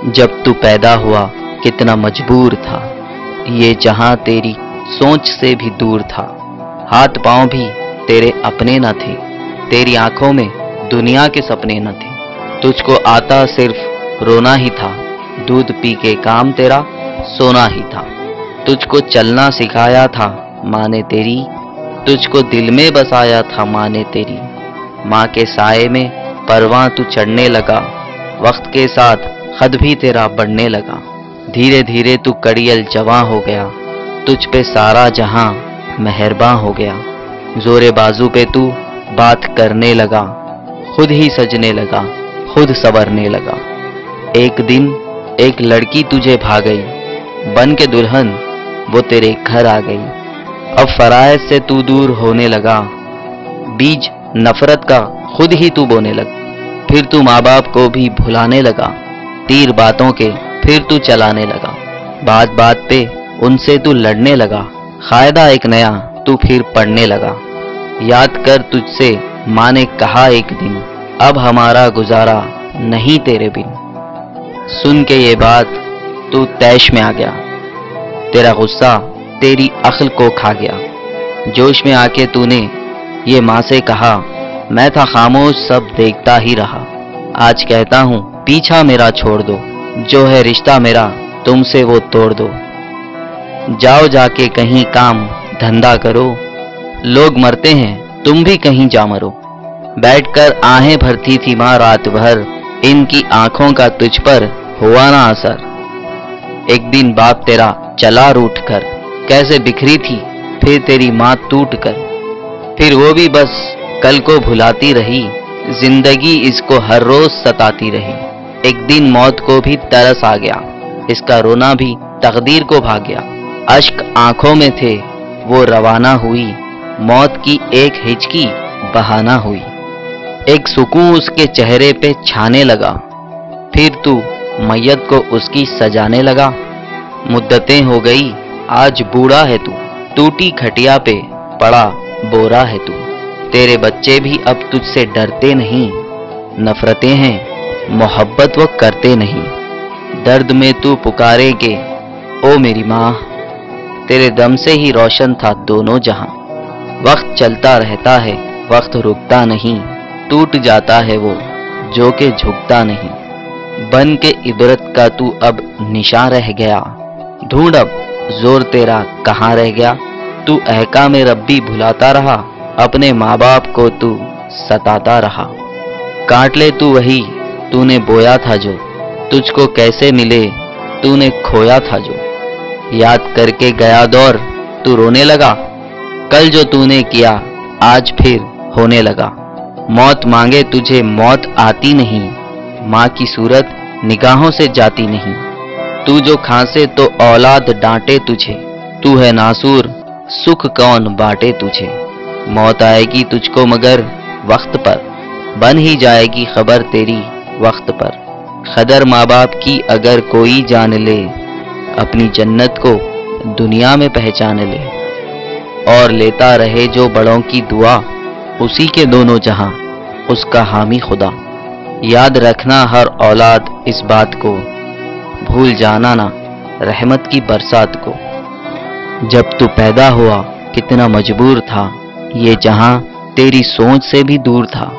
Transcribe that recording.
जब तू पैदा हुआ कितना मजबूर था, ये जहां तेरी सोच से भी दूर था। हाथ पांव भी तेरे अपने न थे, तेरी आंखों में दुनिया के सपने न थे। तुझको आता सिर्फ रोना ही था, दूध पी के काम तेरा सोना ही था। तुझको चलना सिखाया था माँ ने तेरी, तुझको दिल में बसाया था माँ ने तेरी। माँ के साए में परवां तू चढ़ने लगा, वक्त के साथ कद भी तेरा बढ़ने लगा। धीरे धीरे तू कड़ियल जवां हो गया, तुझ पे सारा जहां मेहरबान हो गया। जोरे बाजू पे तू बात करने लगा, खुद ही सजने लगा, खुद संवरने लगा। एक दिन एक लड़की तुझे भा गई, बन के दुल्हन वो तेरे घर आ गई। अब फराइज से तू दूर होने लगा, बीज नफरत का खुद ही तू बोने लगा। फिर तू माँ बाप को भी भुलाने लगा, तीर बातों के फिर तू चलाने लगा। बात बात पे उनसे तू लड़ने लगा, कायदा एक नया तू फिर पढ़ने लगा। याद कर तुझसे माँ ने कहा एक दिन, अब हमारा गुजारा नहीं तेरे बिन। सुन के ये बात तू तैश में आ गया, तेरा गुस्सा तेरी अक्ल को खा गया। जोश में आके तूने ये माँ से कहा, मैं था खामोश सब देखता ही रहा। आज कहता हूँ पीछा मेरा छोड़ दो, जो है रिश्ता मेरा तुमसे वो तोड़ दो। जाओ जाके कहीं काम धंधा करो, लोग मरते हैं तुम भी कहीं जा मरो। बैठकर आहें भरती थी माँ रात भर, इनकी आंखों का तुझ पर हुआ ना असर। एक दिन बाप तेरा चला रूठ कर, कैसे बिखरी थी फिर तेरी माँ टूट कर। फिर वो भी बस कल को भुलाती रही, जिंदगी इसको हर रोज सताती रही। एक दिन मौत को भी तरस आ गया, इसका रोना भी तकदीर को भाग गया। अश्क आंखों में थे वो रवाना हुई, मौत की एक हिचकी बहाना हुई। एक सुकून उसके चेहरे पे छाने लगा, फिर तू मैयत को उसकी सजाने लगा। मुद्दतें हो गई आज बूढ़ा है तू, टूटी खटिया पे पड़ा बोरा है तू। तेरे बच्चे भी अब तुझसे डरते नहीं, नफरतें हैं मोहब्बत वो करते नहीं। दर्द में तू पुकारेगे ओ मेरी माँ, तेरे दम से ही रोशन था दोनों जहां। वक्त चलता रहता है वक्त रुकता नहीं, टूट जाता है वो जो के झुकता नहीं। बन के इबरत का तू अब निशान रह गया, ढूंढ अब जोर तेरा कहाँ रह गया। तू अहकाम रब्बी भुलाता रहा, अपने माँ बाप को तू सताता रहा। काट ले तू वही तूने बोया था जो, तुझको कैसे मिले तूने खोया था जो। याद करके गया दौर तू रोने लगा, कल जो तूने किया आज फिर होने लगा। मौत मांगे तुझे मौत आती नहीं, माँ की सूरत निगाहों से जाती नहीं। तू जो खांसे तो औलाद डांटे तुझे, तू है नासूर सुख कौन बांटे तुझे। मौत आएगी तुझको मगर वक्त पर, बन ही जाएगी खबर तेरी वक्त पर। खदर माँ बाप की अगर कोई जान ले, अपनी जन्नत को दुनिया में पहचान ले। और लेता रहे जो बड़ों की दुआ, उसी के दोनों जहां उसका हामी खुदा। याद रखना हर औलाद इस बात को, भूल जाना ना रहमत की बरसात को। जब तू पैदा हुआ कितना मजबूर था, ये जहां तेरी सोच से भी दूर था।